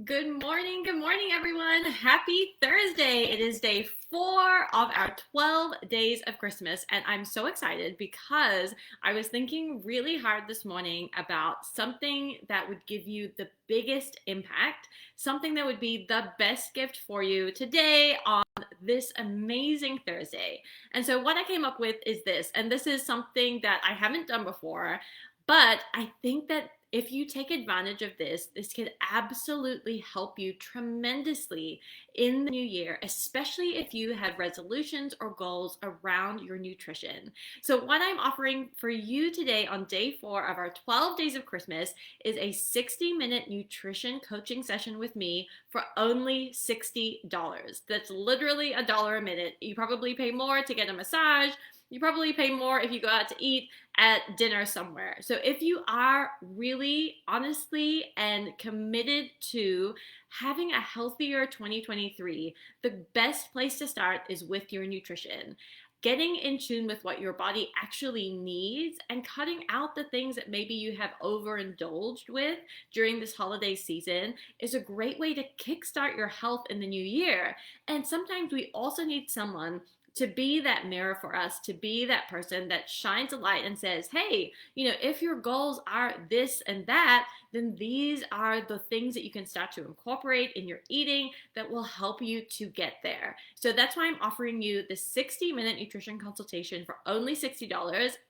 Good morning, everyone. Happy Thursday. It is day 4 of our 12 days of Christmas, and I'm so excited because I was thinking really hard this morning about something that would give you the biggest impact, something that would be the best gift for you today on this amazing Thursday. And so, what I came up with is this, and this is something that I haven't done before, but I think that if you take advantage of this can absolutely help you tremendously in the new year, especially if you have resolutions or goals around your nutrition. So, what I'm offering for you today on day 4 of our 12 days of Christmas is a 60-minute nutrition coaching session with me for only $60. That's literally a dollar a minute. You probably pay more to get a massage. You probably pay more if you go out to eat at dinner somewhere. So if you are really honestly and committed to having a healthier 2023, the best place to start is with your nutrition. Getting in tune with what your body actually needs and cutting out the things that maybe you have overindulged with during this holiday season is a great way to kickstart your health in the new year. And sometimes we also need someone to be that mirror for us, to be that person that shines a light and says, hey, if your goals are this and that, then these are the things that you can start to incorporate in your eating that will help you to get there. So that's why I'm offering you the 60-minute nutrition consultation for only $60.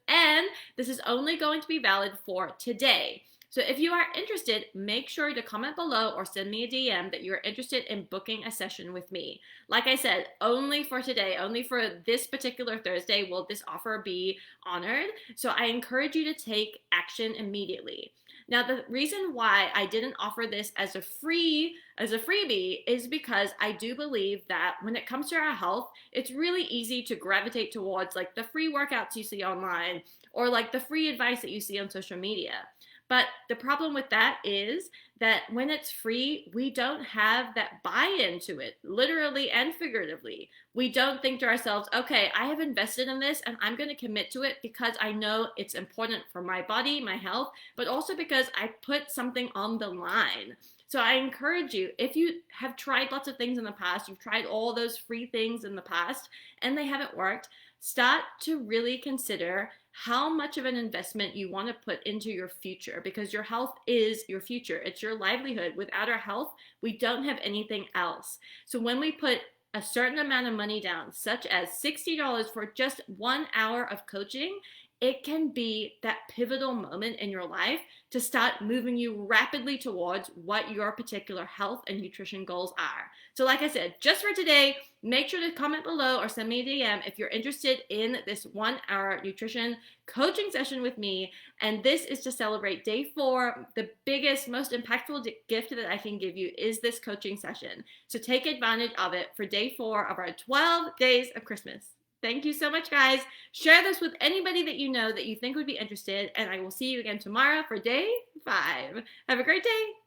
And this is only going to be valid for today. So if you are interested, make sure to comment below or send me a DM that you're interested in booking a session with me. Like I said, only for today, only for this particular Thursday will this offer be honored. So I encourage you to take action immediately. Now, the reason why I didn't offer this as a freebie is because I do believe that when it comes to our health, it's really easy to gravitate towards like the free workouts you see online or like the free advice that you see on social media. But the problem with that is that when it's free, we don't have that buy-in to it, literally and figuratively. We don't think to ourselves, okay, I have invested in this and I'm going to commit to it because I know it's important for my body, my health, but also because I put something on the line. So I encourage you, if you have tried lots of things in the past, you've tried all those free things in the past and they haven't worked, start to really consider how much of an investment you want to put into your future, because your health is your future. It's your livelihood. Without our health, we don't have anything else. So when we put a certain amount of money down, such as $60 for just 1 hour of coaching, it can be that pivotal moment in your life to start moving you rapidly towards what your particular health and nutrition goals are. So like I said, just for today, make sure to comment below or send me a DM if you're interested in this 1 hour nutrition coaching session with me. And this is to celebrate day 4. The biggest, most impactful gift that I can give you is this coaching session. So take advantage of it for day 4 of our 12 days of Christmas. Thank you so much, guys. Share this with anybody that you know that you think would be interested, and I will see you again tomorrow for day 5. Have a great day.